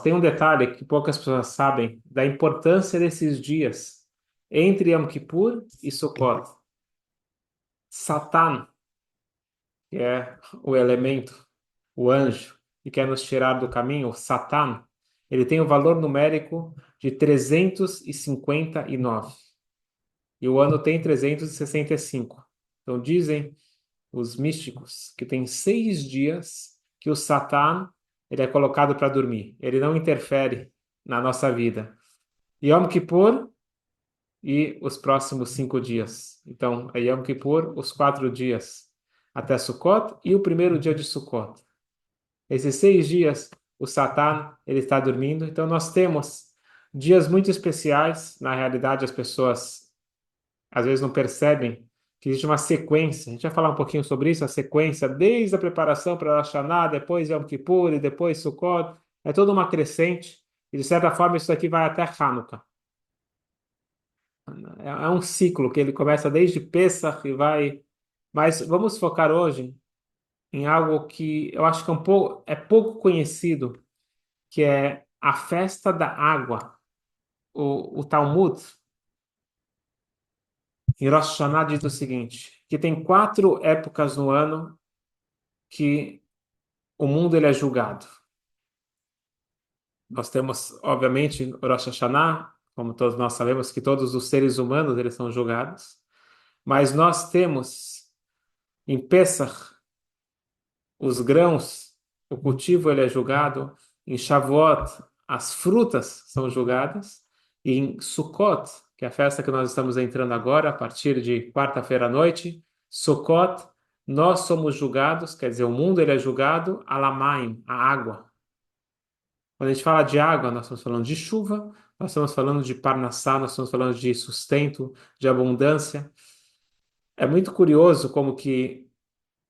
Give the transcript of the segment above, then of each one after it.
Tem um detalhe que poucas pessoas sabem da importância desses dias entre Yom Kippur e Sukkot. Satan, que é o elemento, o anjo, que quer nos tirar do caminho, o Satan, ele tem o valor numérico de 359. E o ano tem 365. Então dizem os místicos que tem 6 dias que o Satan ele é colocado para dormir. Ele não interfere na nossa vida. Yom Kippur e os próximos 5 dias. Então, é Yom Kippur, os 4 dias até Sukkot e o primeiro dia de Sukkot. Esses 6 dias, o Satan ele está dormindo. Então, nós temos dias muito especiais. Na realidade, as pessoas às vezes não percebem que existe uma sequência. A gente vai falar um pouquinho sobre isso, a sequência, desde a preparação para Rosh Hashanah, depois Yom Kippur e depois Sukkot. É toda uma crescente. E, de certa forma, isso aqui vai até Hanukkah. É um ciclo que ele começa desde Pesach e vai. Mas vamos focar hoje em algo que eu acho que é pouco conhecido, que é a festa da água. O Talmud, em Rosh Hashanah, diz o seguinte, que tem 4 épocas no ano que o mundo ele é julgado. Nós temos, obviamente, Rosh Hashanah, como todos nós sabemos, que todos os seres humanos eles são julgados, mas nós temos em Pesach os grãos, o cultivo ele é julgado, em Shavuot as frutas são julgadas, e em Sukkot, que é a festa que nós estamos entrando agora, a partir de quarta-feira à noite, Sukkot, nós somos julgados, quer dizer, o mundo ele é julgado, alamaim, a água. Quando a gente fala de água, nós estamos falando de chuva, nós estamos falando de parnassá, nós estamos falando de sustento, de abundância. É muito curioso como que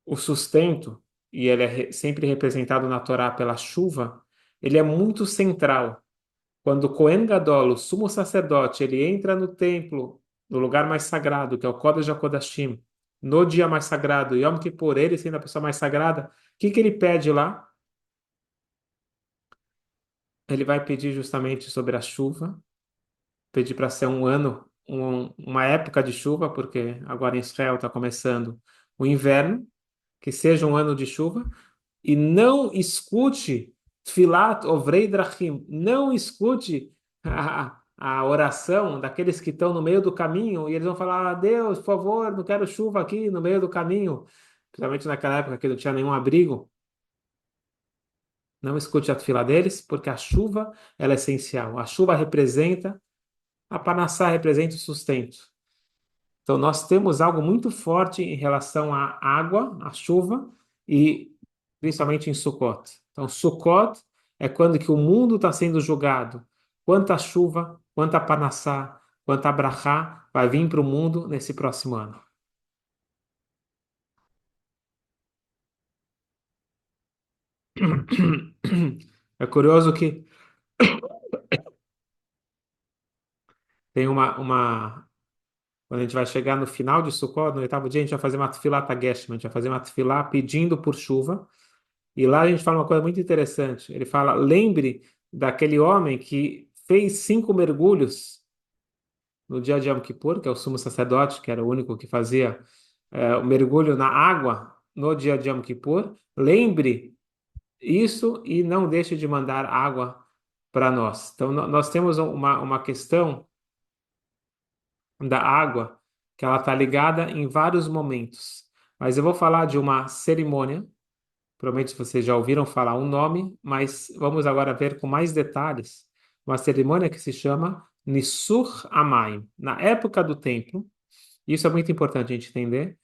o sustento, e ele é sempre representado na Torá pela chuva, ele é muito central. Quando o Cohen Gadol, o sumo sacerdote, ele entra no templo, no lugar mais sagrado, que é o Kodesh HaKodashim, no dia mais sagrado, Yom Kippur, ele sendo a pessoa mais sagrada, o que que ele pede lá? Ele vai pedir justamente sobre a chuva, pedir para ser um ano, uma época de chuva, porque agora em Israel está começando o inverno, que seja um ano de chuva, e não escute Tfilat Ovrei Drachim, não escute a oração daqueles que estão no meio do caminho e eles vão falar: "Ah, Deus, por favor, não quero chuva aqui no meio do caminho", principalmente naquela época que não tinha nenhum abrigo. Não escute a fila deles, porque a chuva ela é essencial. A chuva representa, a panassá representa o sustento. Então, nós temos algo muito forte em relação à água, à chuva, e principalmente em Sukkot. Então, Sukkot é quando que o mundo está sendo julgado. Quanta chuva, quanta panassá, quanta brachá vai vir para o mundo nesse próximo ano. É curioso que tem quando a gente vai chegar no final de Sukkot, no oitavo dia, a gente vai fazer uma tefilá tagesh, a gente vai fazer uma tefilá pedindo por chuva. E lá a gente fala uma coisa muito interessante. Ele fala: lembre daquele homem que fez 5 mergulhos no dia de Yom Kippur, que é o sumo sacerdote, que era o único que fazia o mergulho na água no dia de Yom Kippur. Lembre isso e não deixe de mandar água para nós. Então, nós temos uma questão da água que ela está ligada em vários momentos. Mas eu vou falar de uma cerimônia. Provavelmente vocês já ouviram falar um nome, mas vamos agora ver com mais detalhes uma cerimônia que se chama Nisuch Amayim. Na época do templo, isso é muito importante a gente entender,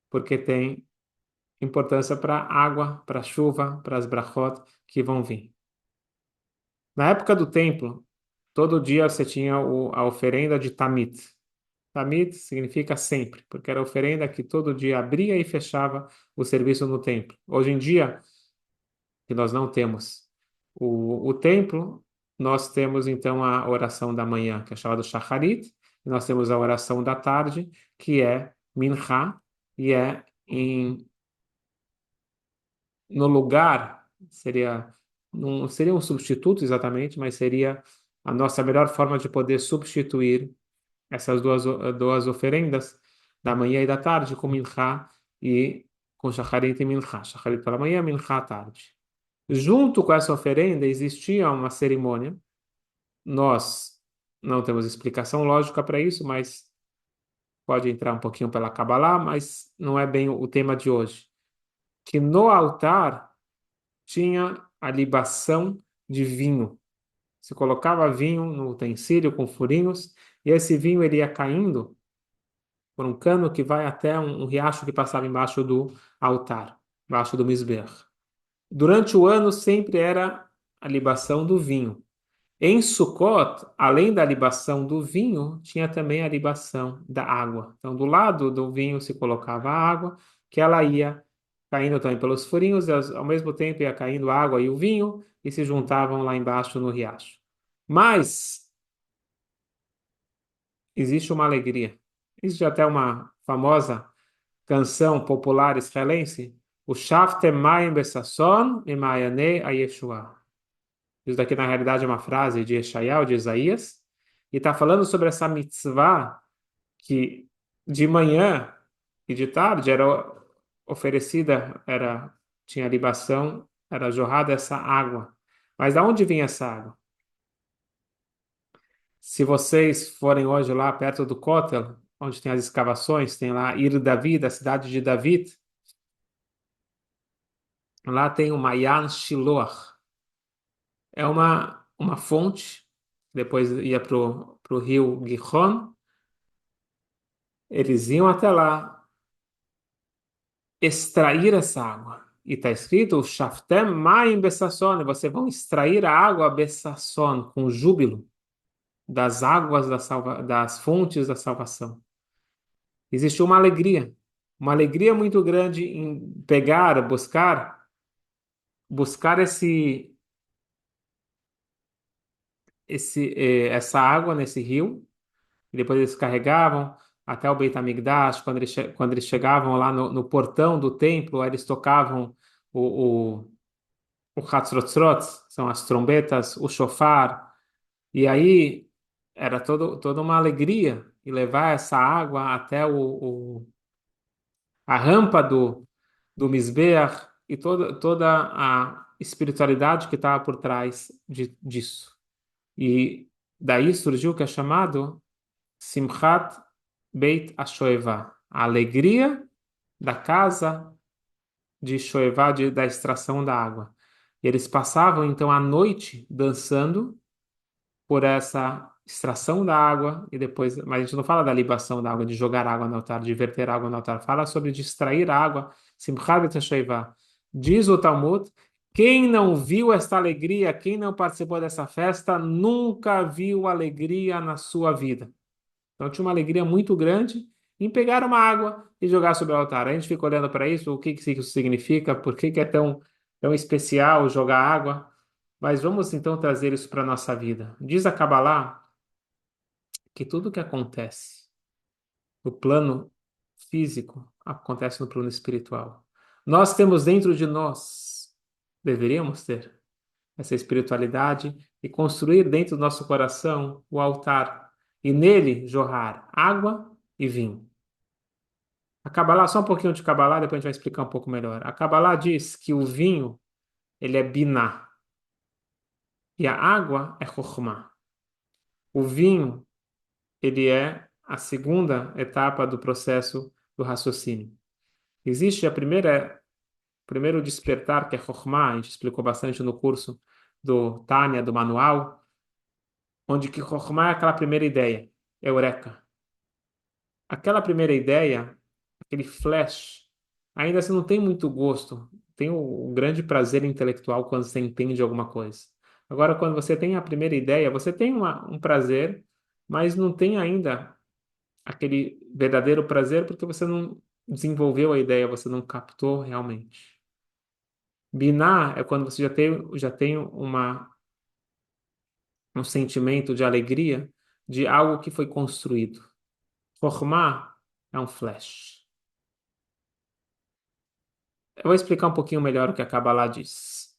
porque tem importância para a água, para a chuva, para as brachot que vão vir. Na época do templo, todo dia você tinha a oferenda de Tamid. Tamid significa sempre, porque era a oferenda que todo dia abria e fechava o serviço no templo. Hoje em dia, que nós não temos o templo, nós temos então a oração da manhã, que é chamada Shacharit, e nós temos a oração da tarde, que é Mincha, e é no lugar, seria não seria um substituto exatamente, mas seria a nossa melhor forma de poder substituir essas duas oferendas da manhã e da tarde com minchá e com shacharit e minchá. Shacharit pela manhã, minchá à tarde. Junto com essa oferenda existia uma cerimônia. Nós não temos explicação lógica para isso, mas pode entrar um pouquinho pela Kabbalah, mas não é bem o tema de hoje. Que no altar tinha a libação de vinho. Se colocava vinho no utensílio com furinhos, e esse vinho ele ia caindo por um cano que vai até um riacho que passava embaixo do altar, embaixo do misber. Durante o ano sempre era a libação do vinho. Em Sukkot, além da libação do vinho, tinha também a libação da água. Então, do lado do vinho se colocava a água, que ela ia caindo também pelos furinhos, e ao mesmo tempo ia caindo a água e o vinho, e se juntavam lá embaixo no riacho. Mas existe uma alegria. Existe até uma famosa canção popular israelense, o Shaftem Mayim Besasson e Mayane Ayeshua. Isso daqui, na realidade, é uma frase de Eshayahu, de Isaías, e está falando sobre essa mitzvah que de manhã e de tarde era oferecida, tinha libação, era jorrada essa água. Mas da onde vinha essa água? Se vocês forem hoje lá perto do Kotel, onde tem as escavações, tem lá Ir David, a cidade de David, lá tem o Mayan Shiloh. É uma fonte, depois ia para o rio Gihon, eles iam até lá extrair essa água. E está escrito, Shaftem Mayim Besasson, vocês vão extrair a água Besasson, com júbilo, das águas das fontes da salvação. Existe uma alegria muito grande em pegar, buscar essa água nesse rio. E depois eles carregavam até o Beit HaMikdash. Quando eles chegavam lá no portão do templo, aí eles tocavam o Hatzrotzrot, são as trombetas, o shofar. E aí era toda uma alegria e levar essa água até a rampa do Mizbeach e toda a espiritualidade que estava por trás disso. E daí surgiu o que é chamado Simchat Beit HaShoevah, a alegria da casa de Shoevah, da extração da água. E eles passavam então a noite dançando por essa extração da água e depois, mas a gente não fala da libação da água, de jogar água no altar, de verter água no altar, fala sobre de extrair a água, Simchat Beit HaShoevah. Diz o Talmud, quem não viu esta alegria, quem não participou dessa festa, nunca viu alegria na sua vida. Então tinha uma alegria muito grande em pegar uma água e jogar sobre o altar. A gente fica olhando para isso, o que que isso significa, por que que é tão especial jogar água. Mas vamos então trazer isso para a nossa vida. Diz a Kabbalah que tudo que acontece no plano físico acontece no plano espiritual. Nós temos dentro de nós, deveríamos ter, essa espiritualidade e construir dentro do nosso coração o altar e nele jorrar água e vinho. A Kabbalah, só um pouquinho de Kabbalah, depois a gente vai explicar um pouco melhor. A Kabbalah diz que o vinho, ele é biná, e a água é chokhmah. O vinho, ele é a segunda etapa do processo do raciocínio. Existe o primeiro despertar, que é chokhmah, a gente explicou bastante no curso do Tânia, do manual, onde que chokhmah é aquela primeira ideia, eureka. Aquela primeira ideia, aquele flash, ainda assim não tem muito gosto. Tem o grande prazer intelectual quando você entende alguma coisa. Agora, quando você tem a primeira ideia, você tem um prazer, mas não tem ainda aquele verdadeiro prazer porque você não desenvolveu a ideia, você não captou realmente. Binar é quando você já tem um sentimento de alegria de algo que foi construído. Formar é um flash. Eu vou explicar um pouquinho melhor o que a Kabbalah diz.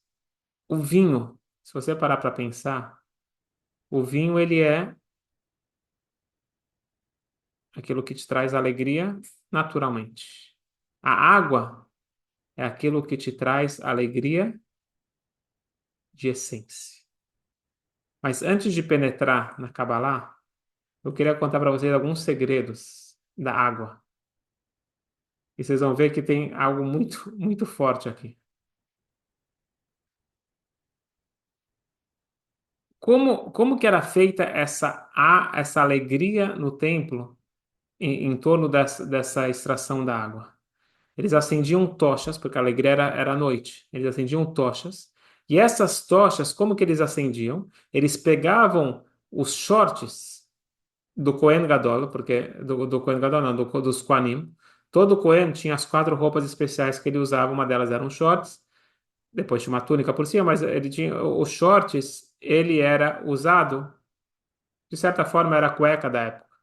O vinho, se você parar para pensar, o vinho ele é aquilo que te traz alegria naturalmente. A água é aquilo que te traz alegria de essência. Mas antes de penetrar na Kabbalah, eu queria contar para vocês alguns segredos da água. E vocês vão ver que tem algo muito, muito forte aqui. Como que era feita essa alegria no templo em torno dessa extração da água? Eles acendiam tochas, porque a alegria era à noite. Eles acendiam tochas. E essas tochas, como que eles acendiam? Eles pegavam os shorts do Kohen Gadol, porque do Kohen Gadol não, dos Kohanim. Todo Kohen tinha as quatro roupas especiais que ele usava. Uma delas eram shorts, depois tinha uma túnica por cima, mas ele tinha os shorts, ele era usado, de certa forma, era a cueca da época.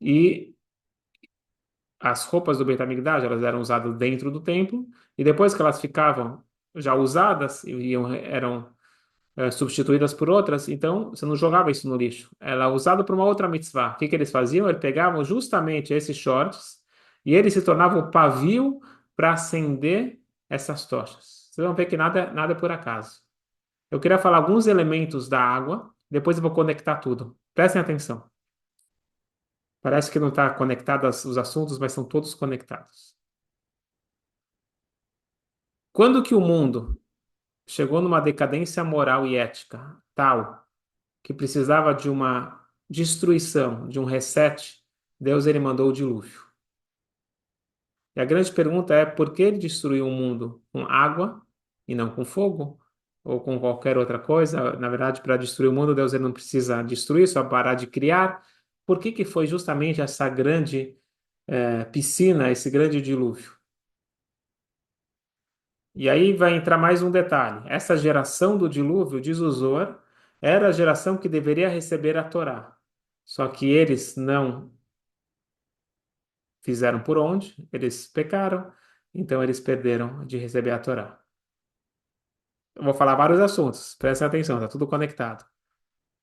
E as roupas do Beit HaMikdash, elas eram usadas dentro do templo, e depois que elas ficavam já usadas e eram substituídas por outras, então você não jogava isso no lixo. Ela era usada para uma outra mitzvah. O que que eles faziam? Eles pegavam justamente esses shorts e eles se tornavam o pavio para acender essas tochas. Vocês vão ver que nada é por acaso. Eu queria falar alguns elementos da água, depois eu vou conectar tudo. Prestem atenção. Parece que não está conectado os assuntos, mas são todos conectados. Quando que o mundo chegou numa decadência moral e ética tal que precisava de uma destruição, de um reset, Deus ele mandou o dilúvio. E a grande pergunta é por que ele destruiu o mundo com água e não com fogo ou com qualquer outra coisa? Na verdade, para destruir o mundo, Deus ele não precisa destruir, só parar de criar. Por que que foi justamente essa grande piscina, esse grande dilúvio? E aí vai entrar mais um detalhe. Essa geração do dilúvio, diz o Zohar, era a geração que deveria receber a Torá. Só que eles não fizeram por onde, eles pecaram, então eles perderam de receber a Torá. Eu vou falar vários assuntos, prestem atenção, está tudo conectado.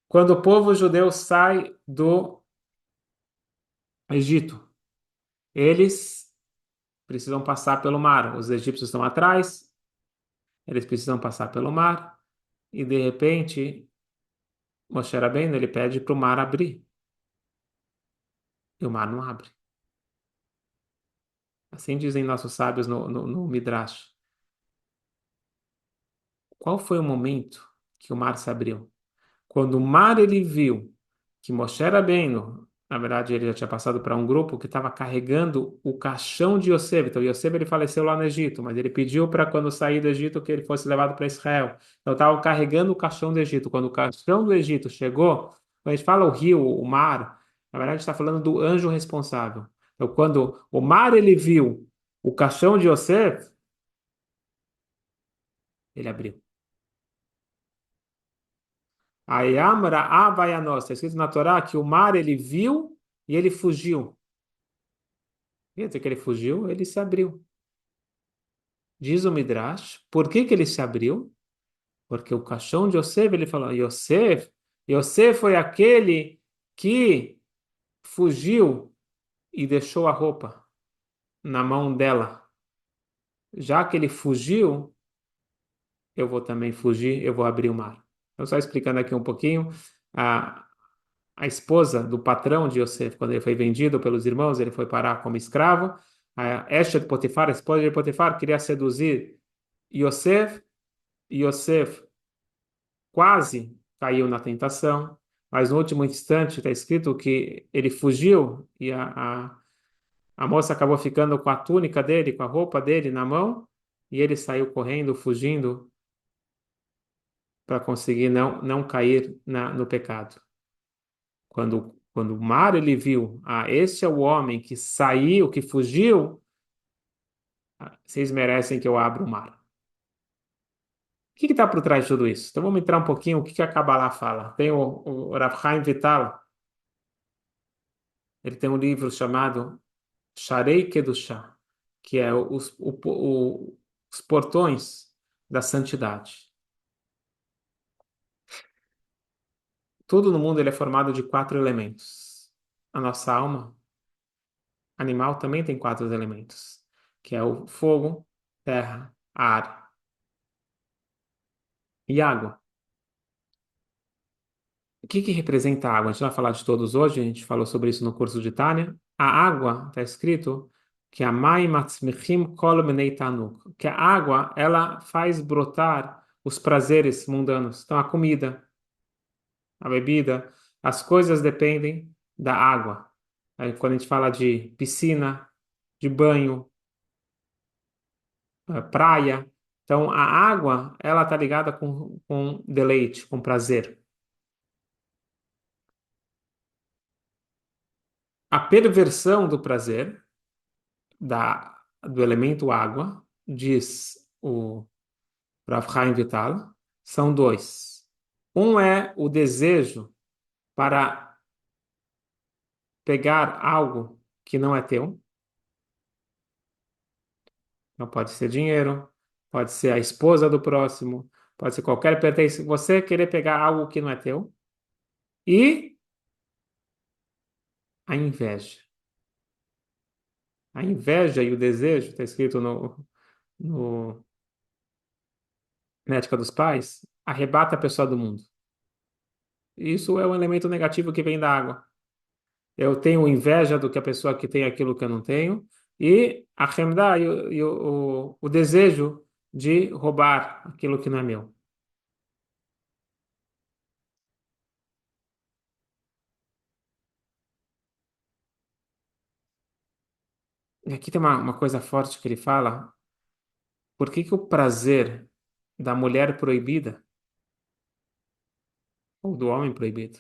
Quando o povo judeu sai do Egito, eles precisam passar pelo mar. Os egípcios estão atrás, eles precisam passar pelo mar, e de repente, Moshe Rabbeinu, ele pede para o mar abrir, e o mar não abre. Assim dizem nossos sábios no Midrash. Qual foi o momento que o mar se abriu? Quando o mar ele viu que Moshe Rabbeinu, na verdade ele já tinha passado para um grupo que estava carregando o caixão de Yosef. Então Yosef ele faleceu lá no Egito, mas ele pediu para quando sair do Egito que ele fosse levado para Israel. Então estava carregando o caixão do Egito. Quando o caixão do Egito chegou, quando a gente fala o rio, o mar, na verdade está falando do anjo responsável. Então quando o mar ele viu o caixão de Yosef, ele abriu. Ayamra Havaianos, está escrito na Torá que o mar ele viu e ele fugiu. Quer dizer que ele fugiu, ele se abriu. Diz o Midrash, por que que ele se abriu? Porque o caixão de Yosef, ele falou, Yosef foi aquele que fugiu e deixou a roupa na mão dela. Já que ele fugiu, eu vou também fugir, eu vou abrir o mar. Eu só explicando aqui um pouquinho, a, a esposa do patrão de Yosef, quando ele foi vendido pelos irmãos, ele foi parar como escravo. A Eshet Potifar, a esposa de Potifar, queria seduzir Yosef. Yosef quase caiu na tentação, mas no último instante está escrito que ele fugiu e a moça acabou ficando com a túnica dele, com a roupa dele na mão, e ele saiu correndo, fugindo, para conseguir não cair no pecado. Quando o mar ele viu, este é o homem que saiu, que fugiu, vocês merecem que eu abra o mar. O que está por trás de tudo isso? Então vamos entrar um pouquinho, o que a Kabbalah fala. Tem o Rav Chaim Vital, ele tem um livro chamado Sharei Kedushá, que é os portões da santidade. Tudo no mundo ele é formado de quatro elementos. A nossa alma animal também tem quatro elementos, que é o fogo, terra, ar e água. O que que representa a água? A gente vai falar de todos hoje, a gente falou sobre isso no curso de Tânia. A água, está escrito que a Mai Matzmichim Kol Minei Tanuk, que a água, ela faz brotar os prazeres mundanos. Então, a comida, a bebida, as coisas dependem da água. Aí, quando a gente fala de piscina, de banho, praia, então a água, ela está ligada com deleite, com prazer. A perversão do prazer do elemento água, diz o Rav Chaim Vital, são dois. Um é o desejo para pegar algo que não é teu. Então pode ser dinheiro, pode ser a esposa do próximo, pode ser qualquer pertence. Você querer pegar algo que não é teu. E a inveja. A inveja e o desejo, está escrito no, na Ética dos Pais, arrebata a pessoa do mundo. Isso é um elemento negativo que vem da água. Eu tenho inveja do que a pessoa que tem aquilo que eu não tenho, e a Hemdah e o desejo de roubar aquilo que não é meu. E aqui tem uma coisa forte que ele fala: por que que o prazer da mulher proibida, ou do homem proibido,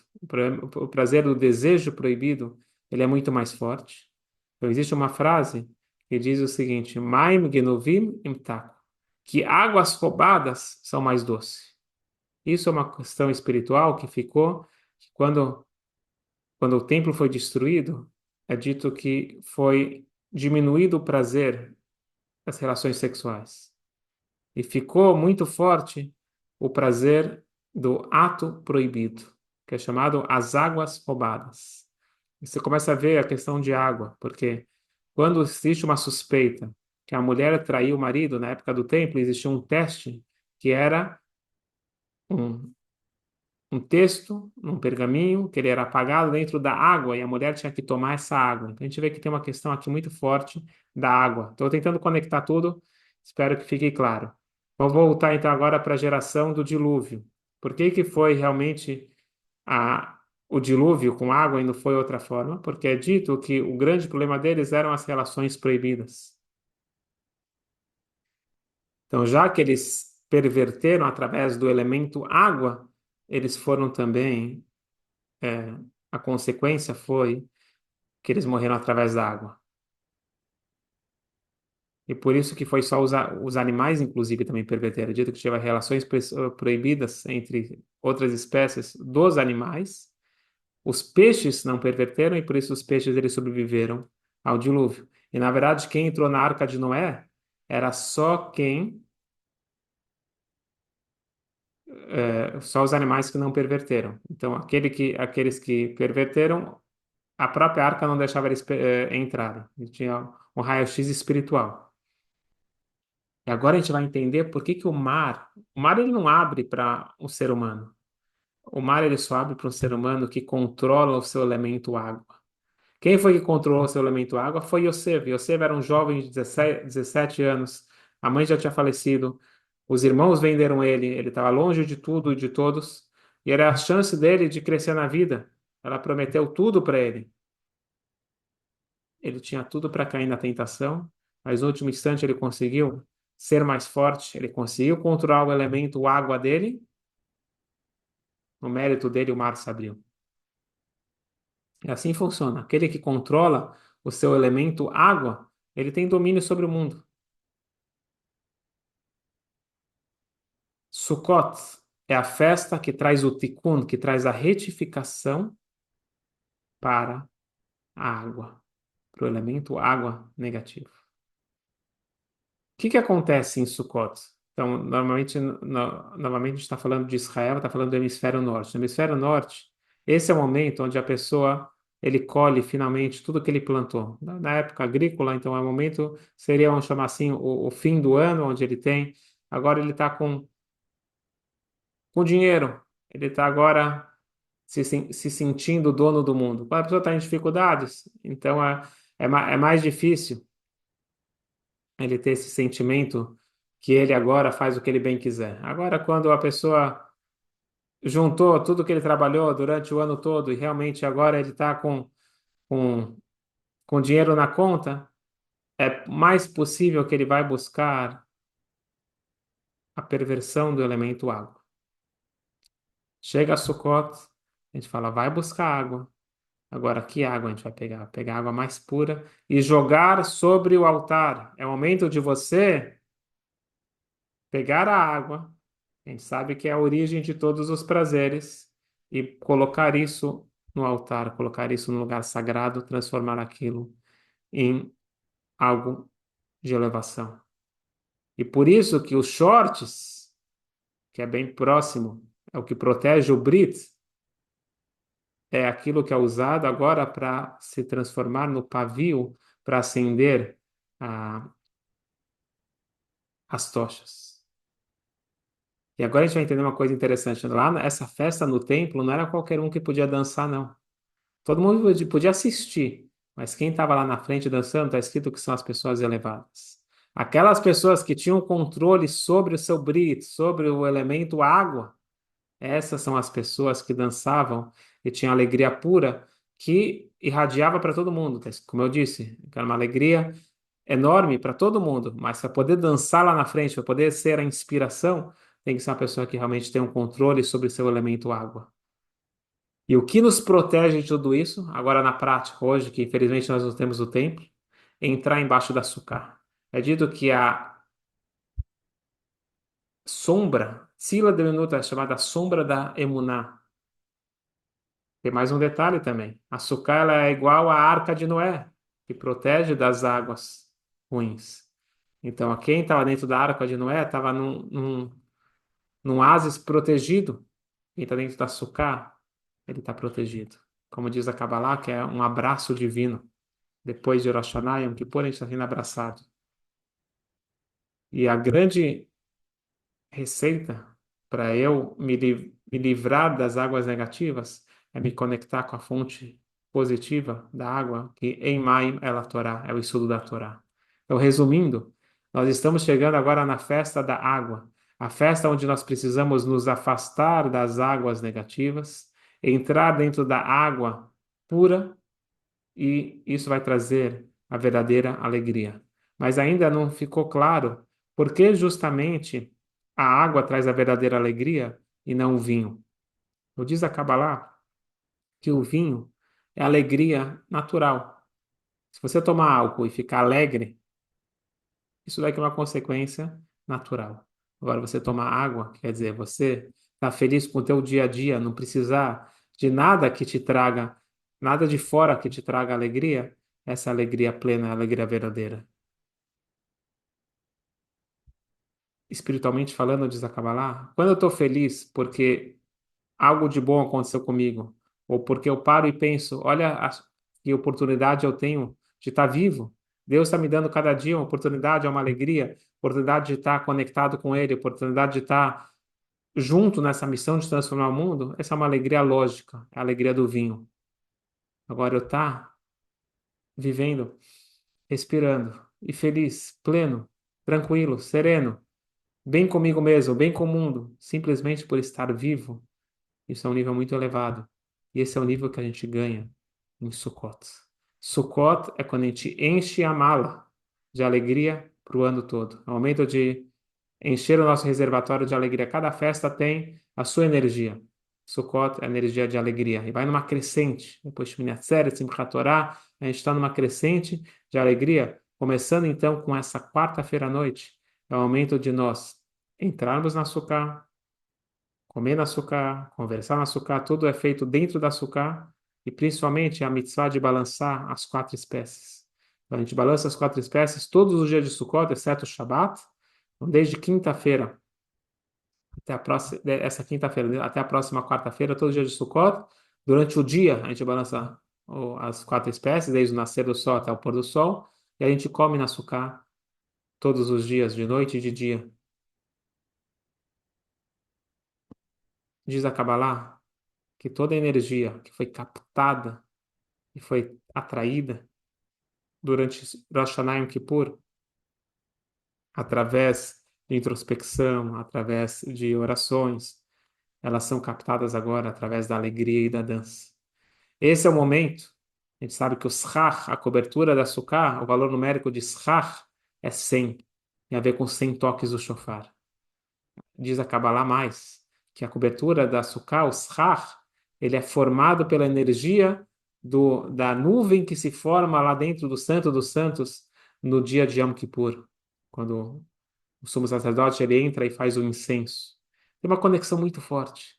o prazer do desejo proibido, ele é muito mais forte? Então, existe uma frase que diz o seguinte: Maim genovim imtaku, que águas roubadas são mais doces. Isso é uma questão espiritual que ficou que quando o templo foi destruído, é dito que foi diminuído o prazer das relações sexuais. E ficou muito forte o prazer do ato proibido, que é chamado as águas roubadas. E você começa a ver a questão de água, porque quando existe uma suspeita que a mulher traiu o marido, na época do templo, existia um teste que era um um texto, um pergaminho, que ele era apagado dentro da água e a mulher tinha que tomar essa água. Então a gente vê que tem uma questão aqui muito forte da água. Estou tentando conectar tudo, espero que fique claro. Vamos voltar então agora para a geração do dilúvio. Por que que foi realmente o dilúvio com água e não foi outra forma? Porque é dito que o grande problema deles eram as relações proibidas. Então, já que eles perverteram através do elemento água, eles foram também é, a consequência foi que eles morreram através da água. E por isso que foi só os animais, inclusive, também perverteram. Dito que tinha relações proibidas entre outras espécies dos animais. Os peixes não perverteram e por isso os peixes eles sobreviveram ao dilúvio. E na verdade, quem entrou na arca de Noé era só só os animais que não perverteram. Então, aqueles que perverteram, a própria arca não deixava eles entrarem. Ele tinha um raio-x espiritual. E agora a gente vai entender por que que o mar ele não abre para um ser humano. O mar ele só abre para um ser humano que controla o seu elemento água. Quem foi que controlou o seu elemento água? Foi Yosef. Yosef era um jovem de 17 anos. A mãe já tinha falecido. Os irmãos venderam ele. Ele estava longe de tudo e de todos. E era a chance dele de crescer na vida. Ela prometeu tudo para ele. Ele tinha tudo para cair na tentação, mas no último instante ele conseguiu ser mais forte, ele conseguiu controlar o elemento água dele, no mérito dele o mar se abriu. E assim funciona. Aquele que controla o seu elemento água, ele tem domínio sobre o mundo. Sukkot é a festa que traz o tikkun, que traz a retificação para a água, para o elemento água negativo. O que que acontece em Sukkot? Então, normalmente, novamente, a gente está falando de Israel, está falando do hemisfério norte. No hemisfério norte, Esse é o momento onde a pessoa ele colhe finalmente tudo que ele plantou. Na época agrícola, então é o momento, seria, vamos chamar assim, o fim do ano, onde ele tem. Agora ele está com dinheiro, ele está agora se sentindo dono do mundo. Quando a pessoa está em dificuldades, então é mais difícil ele ter esse sentimento que ele agora faz o que ele bem quiser. Agora, quando a pessoa juntou tudo que ele trabalhou durante o ano todo e realmente agora ele está com, com dinheiro na conta, é mais possível que ele vai buscar a perversão do elemento água. Chega a Sukkot, a gente fala, vai buscar água. Agora, que água a gente vai pegar? Pegar água mais pura e jogar sobre o altar. É o momento de você pegar a água, a gente sabe que é a origem de todos os prazeres, e colocar isso no altar, colocar isso no lugar sagrado, transformar aquilo em algo de elevação. E por isso que os shorts, que é bem próximo, é o que protege o Brit, é aquilo que é usado agora para se transformar no pavio para acender as tochas. E agora a gente vai entender uma coisa interessante. Lá nessa festa no templo, não era qualquer um que podia dançar, não. Todo mundo podia assistir, mas quem estava lá na frente dançando, está escrito que são as pessoas elevadas. Aquelas pessoas que tinham controle sobre o seu brit, sobre o elemento água, essas são as pessoas que dançavam e tinham alegria pura que irradiava para todo mundo. Como eu disse, era uma alegria enorme para todo mundo, mas para poder dançar lá na frente, para poder ser a inspiração, tem que ser uma pessoa que realmente tem um controle sobre seu elemento água. E o que nos protege de tudo isso, agora na prática, hoje, que infelizmente nós não temos o tempo, é entrar embaixo da sucá. É dito que a sombra, Sila de Minuta, é chamada sombra da Emuná. Tem mais um detalhe também. A sucá ela é igual à arca de Noé, que protege das águas ruins. Então, quem estava dentro da arca de Noé estava num oásis protegido. Quem está dentro da sucá, ele está protegido. Como diz a Kabbalah, que é um abraço divino. Depois de Rosh Hashanah, Yom Kippur, a gente está sendo abraçado. E a grande receita para eu me livrar das águas negativas é me conectar com a fonte positiva da água, que em Maim ela Torá, é o estudo da Torá. Então, resumindo, nós estamos chegando agora na festa da água, a festa onde nós precisamos nos afastar das águas negativas, entrar dentro da água pura, e isso vai trazer a verdadeira alegria. Mas ainda não ficou claro por que justamente a água traz a verdadeira alegria e não o vinho. Eu diz a Kabbalah que o vinho é alegria natural. Se você tomar álcool e ficar alegre, isso daqui é uma consequência natural. Agora, você tomar água, quer dizer, você está feliz com o teu dia a dia, não precisar de nada que te traga, nada de fora que te traga alegria, essa alegria plena, a alegria verdadeira. Espiritualmente falando, diz a Kabbalah, quando eu estou feliz porque algo de bom aconteceu comigo, ou porque eu paro e penso, olha que oportunidade eu tenho de estar vivo. Deus está me dando cada dia uma oportunidade, uma alegria, oportunidade de estar conectado com Ele, oportunidade de estar junto nessa missão de transformar o mundo. Essa é uma alegria lógica, é a alegria do vinho. Agora eu estar vivendo, respirando e feliz, pleno, tranquilo, sereno, bem comigo mesmo, bem com o mundo, simplesmente por estar vivo. Isso é um nível muito elevado. E esse é o nível que a gente ganha em Sukkot. Sukkot é quando a gente enche a mala de alegria para o ano todo. É o momento de encher o nosso reservatório de alegria. Cada festa tem a sua energia. Sukkot é energia de alegria. E vai numa crescente. Depois de Shmini Atzeret, Simchat Torah, a gente está numa crescente de alegria. Começando então com essa quarta-feira à noite. É o momento de nós entrarmos na Sukkah, comer no açúcar, conversar no açúcar, tudo é feito dentro da açúcar e principalmente a mitzvah de balançar as quatro espécies. Então, a gente balança as quatro espécies todos os dias de Sukkot, exceto o Shabat. Então, desde quinta-feira até a próxima, essa quinta-feira, até a próxima quarta-feira, todos os dias de Sukkot, Durante o dia, a gente balança as quatro espécies, desde o nascer do sol até o pôr do sol, e a gente come na sucá todos os dias, de noite e de dia. Diz a Kabbalah que toda a energia que foi captada e foi atraída durante Rosh Hashanah e Yom Kippur, através de introspecção, através de orações, elas são captadas agora através da alegria e da dança. Esse é o momento. A gente sabe que o schach, a cobertura da sukkah, o valor numérico de schach é 100. Tem a ver com 100 toques do shofar. Diz a Kabbalah mais, que a cobertura da sukkah, o schach, ele é formado pela energia da nuvem que se forma lá dentro do Santo dos Santos no dia de Yom Kippur, quando o sumo sacerdote ele entra e faz o incenso. Tem uma conexão muito forte.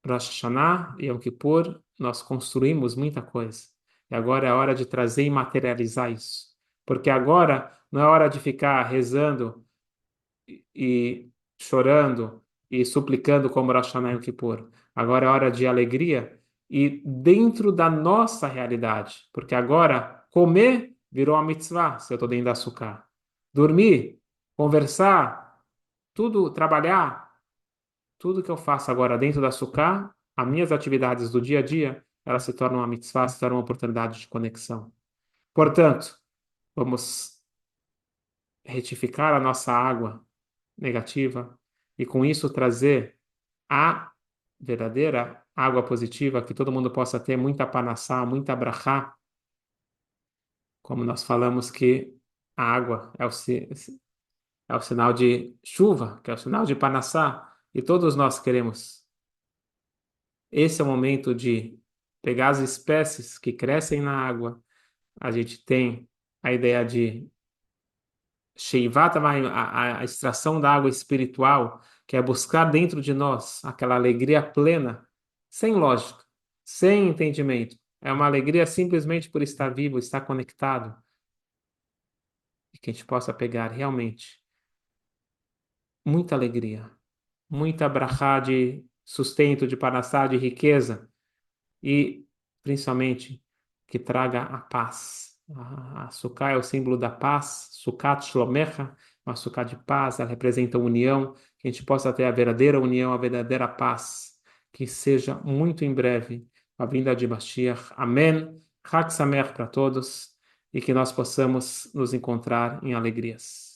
Rosh Hashanah e Yom Kippur, nós construímos muita coisa. E agora é a hora de trazer e materializar isso. Porque agora não é hora de ficar rezando e chorando e suplicando como Rosh Hashanah e Yom Kippur. Agora é hora de alegria e dentro da nossa realidade. Porque agora comer virou uma mitzvah, se eu estou dentro da açúcar. Dormir, conversar, tudo, trabalhar, tudo que eu faço agora dentro da Sukkah, as minhas atividades do dia a dia, elas se tornam uma mitzvah, se tornam uma oportunidade de conexão. Portanto, vamos retificar a nossa água negativa e com isso trazer a verdadeira água positiva, que todo mundo possa ter muita panassá, muita brachá, como nós falamos que a água é o sinal de chuva, que é o sinal de panassá, e todos nós queremos. Esse é o momento de pegar as espécies que crescem na água. A gente tem a ideia de Sheivat Hamayim, a extração da água espiritual, que é buscar dentro de nós aquela alegria plena, sem lógica, sem entendimento. É uma alegria simplesmente por estar vivo, estar conectado, e que a gente possa pegar realmente muita alegria, muita brachá de sustento, de panassá, de riqueza e, principalmente, que traga a paz. A Sukkah é o símbolo da paz, Sukkot Shlomecha, uma Sukkah de paz, ela representa a união, que a gente possa ter a verdadeira união, a verdadeira paz, que seja muito em breve a vinda de Mashiach. Amém. Chag Sameach para todos e que nós possamos nos encontrar em alegrias.